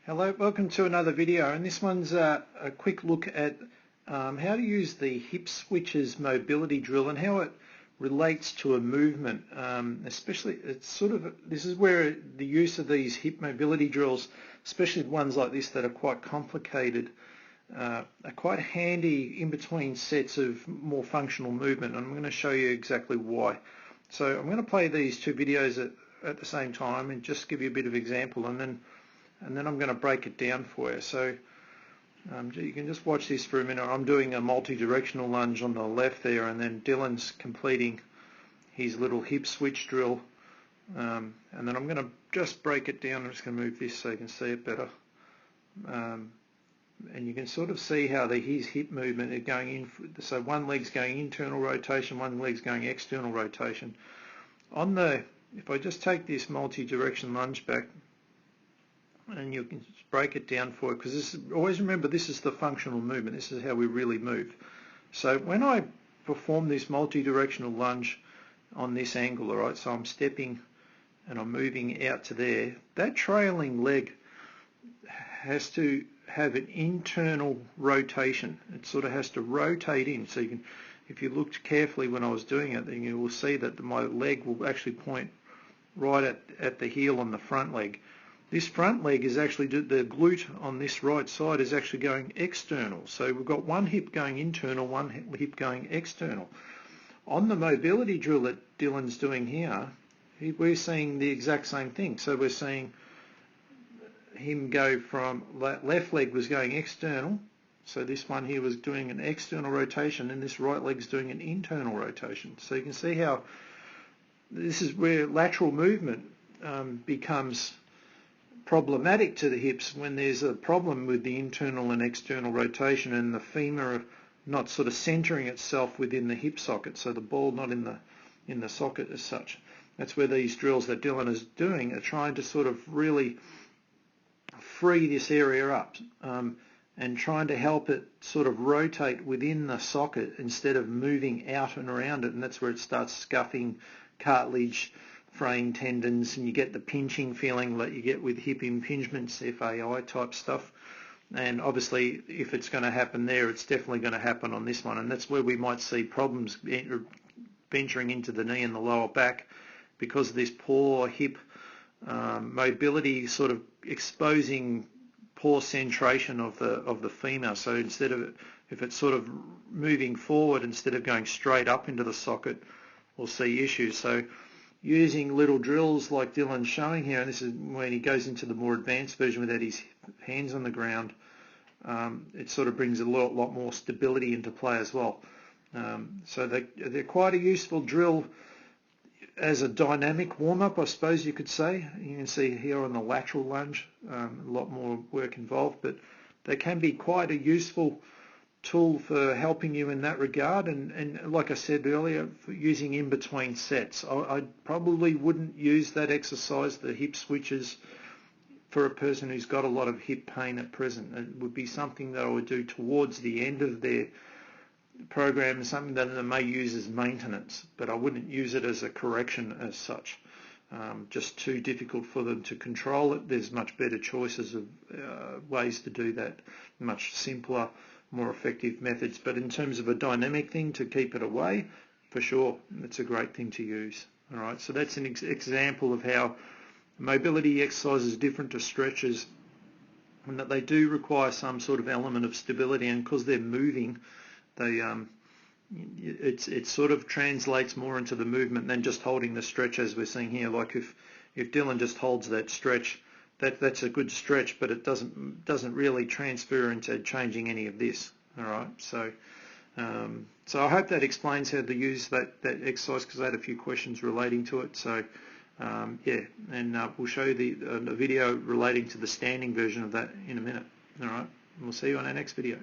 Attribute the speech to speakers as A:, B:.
A: Hello, welcome to another video, and this one's a quick look at how to use the hip switches mobility drill and how it relates to a movement. Especially, this is where the use of these hip mobility drills, especially ones like this that are quite complicated, are quite handy in between sets of more functional movement, and I'm going to show you exactly why. So I'm going to play these two videos at the same time and just give you a bit of example, and then I'm going to break it down for you. So you can just watch this for a minute. I'm doing a multi-directional lunge on the left there, and then Dylan's completing his little hip switch drill. And then I'm going to just break it down. I'm just going to move this so you can see it better. And you can sort of see how his hip movement is going in. So one leg's going internal rotation, one leg's going external rotation. If I just take this multi-direction lunge back, and you can break it down for it, because always remember, this is the functional movement. This is how we really move. So when I perform this multi-directional lunge on this angle, all right, so I'm stepping and I'm moving out to there, that trailing leg has to have an internal rotation. It sort of has to rotate in. So you can, if you looked carefully when I was doing it, then you will see that my leg will actually point right at the heel on the front leg. This front leg is actually, the glute on this right side is actually going external. So we've got one hip going internal, one hip going external. On the mobility drill that Dylan's doing here, we're seeing the exact same thing. So we're seeing him go from, left leg was going external, so this one here was doing an external rotation, and this right leg's doing an internal rotation. So you can see how this is where lateral movement becomes problematic to the hips, when there's a problem with the internal and external rotation and the femur not sort of centering itself within the hip socket, so the ball not in the socket as such. That's where these drills that Dylan is doing are trying to sort of really free this area up and trying to help it sort of rotate within the socket instead of moving out and around it, and that's where it starts scuffing cartilage, fraying tendons, and you get the pinching feeling that you get with hip impingements, FAI type stuff. And obviously, if it's going to happen there, it's definitely going to happen on this one, and that's where we might see problems venturing into the knee and the lower back because of this poor hip mobility, sort of exposing poor centration of the femur. So instead of if it's sort of moving forward instead of going straight up into the socket, we'll see issues. So using little drills like Dylan's showing here, and this is when he goes into the more advanced version without his hands on the ground, it sort of brings a lot more stability into play as well. So they're quite a useful drill as a dynamic warm-up, I suppose you could say. You can see here on the lateral lunge, a lot more work involved, but they can be quite a useful tool for helping you in that regard, and like I said earlier, for using in between sets. I probably wouldn't use that exercise, the hip switches, for a person who's got a lot of hip pain at present. It would be something that I would do towards the end of their program, something that they may use as maintenance, but I wouldn't use it as a correction as such. Just too difficult for them to control it. There's much better choices of ways to do that, much simpler, more effective methods. But in terms of a dynamic thing to keep it away, for sure, it's a great thing to use. All right, so that's an example of how mobility exercises are different to stretches, and that they do require some sort of element of stability, and because they're moving, it sort of translates more into the movement than just holding the stretch as we're seeing here. Like if Dylan just holds that stretch, that's a good stretch, but it doesn't really transfer into changing any of this. All right, so I hope that explains how to use that exercise, because I had a few questions relating to it. So yeah, and we'll show you the video relating to the standing version of that in a minute. All right, and we'll see you on our next video.